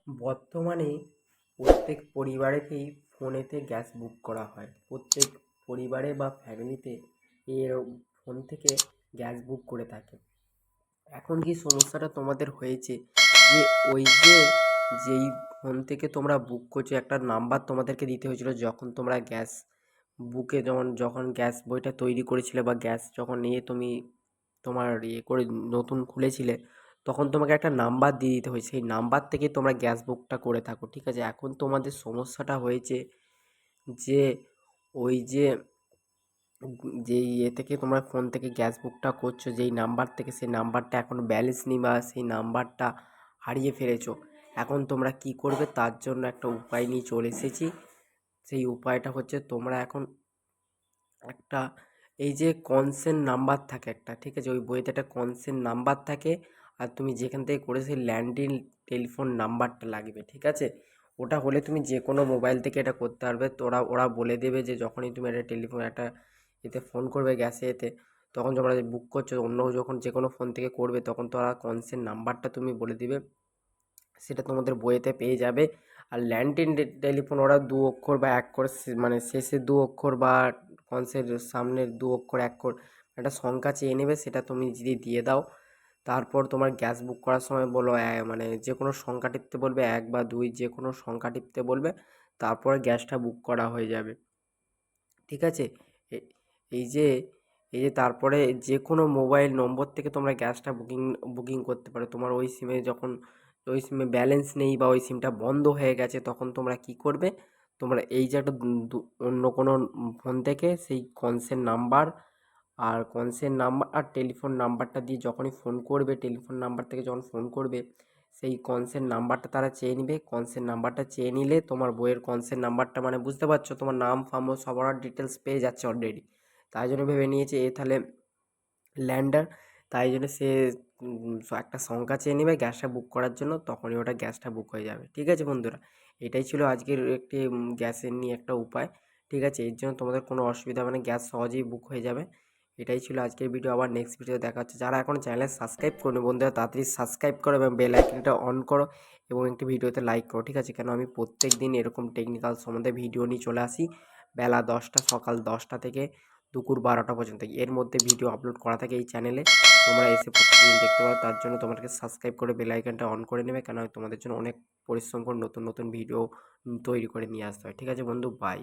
বর্তমানে প্রত্যেক পরিবারেতেই ফোনেতে গ্যাস বুক করা হয়। প্রত্যেক পরিবারে বা ফ্যামিলিতে এর ফোন থেকে গ্যাস বুক করে থাকে। এখন কি সমস্যাটা তোমাদের হয়েছে যে ওই যে যেই ফোন থেকে তোমরা বুক করছো একটা নাম্বার তোমাদেরকে দিতে হয়েছিল যখন তোমরা গ্যাস বুকে যখন গ্যাস বইটা তৈরি করেছিলে বা গ্যাস যখন নিয়ে তুমি তোমার করে নতুন খুলেছিলে, তখন তোমাকে একটা নাম্বার দিয়ে দিতে হয়। সেই নাম্বার থেকে তোমরা গ্যাস বুকটা করে থাকো, ঠিক আছে? এখন তোমাদের সমস্যাটা হয়েছে যে ওই যে যেই থেকে তোমরা ফোন থেকে গ্যাস বুকটা করছো যেই নাম্বার থেকে, সেই নাম্বারটা এখন ব্যালেন্স নেই বা সেই নাম্বারটা হারিয়ে ফেলেছো। এখন তোমরা কি করবে তার জন্য একটা উপায় নিয়ে চলে এসেছি। সেই উপায়টা হচ্ছে তোমরা এখন একটা এই যে কনসেন্ট নাম্বার থাকে একটা, ঠিক আছে? ওই বইতে একটা কনসেন্ট নাম্বার থাকে, আর তুমি যেখান থেকে করে সেই ল্যান্ডলাইন টেলিফোন নাম্বারটা লাগবে, ঠিক আছে? ওটা হলে তুমি যে কোনো মোবাইল থেকে এটা করতে পারবে। তো ওরা বলে দেবে যে যখনই তুমি একটা টেলিফোন একটা এতে ফোন করবে গ্যাসে এতে, তখন তোমরা যে বুক করছো অন্য যখন যে কোনো ফোন থেকে করবে তখন তো ওরা কনসেন্ট নাম্বারটা তুমি বলে দিবে, সেটা তোমাদের বইয়েতে পেয়ে যাবে। আর ল্যান্ডলাইন টেলিফোন ওরা ২ অক্ষর বা ১ করে মানে শেষের ২ অক্ষর বা কনসের সামনের ২ অক্ষর ১ একটা সংখ্যা চেয়ে নেবে, সেটা তুমি যদি দিয়ে দাও, তারপর তোমার গ্যাস বুক করার সময় বলো মানে যে কোনো সংখ্যা টিপতে বলবে ১ বা ২ যে কোনো সংখ্যা টিপতে বলবে, তারপরে গ্যাসটা বুক করা হয়ে যাবে, ঠিক আছে? এ এই যে তারপরে যে কোনো মোবাইল নম্বর থেকে তোমরা গ্যাসটা বুকিং করতে পারো। তোমার ওই সিমে যখন ওই সিমে ব্যালেন্স নেই বা ওই সিমটা বন্ধ হয়ে গেছে, তখন তোমরা কি করবে? তোমরা এই যে একটা অন্য কোনো ফোন থেকে সেই কনসেন্ট নাম্বার আর টেলিফোন নাম্বারটা দিয়ে যখনই ফোন করবে, টেলিফোন নাম্বার থেকে যখন ফোন করবে, সেই কনসেন্ট নাম্বারটা তারা চেয়ে নিবে। কনসেন্ট নাম্বারটা চেয়ে নিলে তোমার বইয়ের কনসেন্ট নাম্বারটা মানে বুঝতে পারছো, তোমার নাম ফাম ও সবার ডিটেলস পেয়ে যাচ্ছে অলরেডি। তাই জন্য ভেবে নিয়েছে তাহলে ল্যান্ডার, তাই জন্য সে একটা সংখ্যা চেয়ে নেবে গ্যাসটা বুক করার জন্য, তখনই ওটা গ্যাসটা বুক হয়ে যাবে, ঠিক আছে বন্ধুরা? এটাই ছিল আজকের একটি গ্যাসের নিয়ে একটা উপায়, ঠিক আছে? এর জন্য তোমাদের কোনো অসুবিধা হবে না, গ্যাস সহজেই বুক হয়ে যাবে। এটাই ছিল আজকের ভিডিও। আবার নেক্সট ভিডিও দেখা হচ্ছে। যারা এখন চ্যানেল সাবস্ক্রাইব করো বন্ধুরা, তাড়াতাড়ি সাবস্ক্রাইব করো এবং বেল আইকনটা অন করো এবং একটি ভিডিওতে লাইক করো, ঠিক আছে? কেন আমি প্রত্যেক দিন এরকম টেকনিক্যাল সম্বন্ধে ভিডিও নিয়ে চলে আসি বেলা 10টা, সকাল 10টা থেকে দুপুর 12টা পর্যন্ত। এর মধ্যে ভিডিও আপলোড করা থাকে এই চ্যানেলে, তোমরা এসে প্রতিদিন দেখতে পারো। তার জন্য তোমাদেরকে সাবস্ক্রাইব করে বেল আইকনটা অন করে নেবে, কেন তোমাদের জন্য অনেক পরিশ্রম করে নতুন নতুন ভিডিও তৈরি করে নিয়ে আসতে হয়, ঠিক আছে বন্ধু? বাই।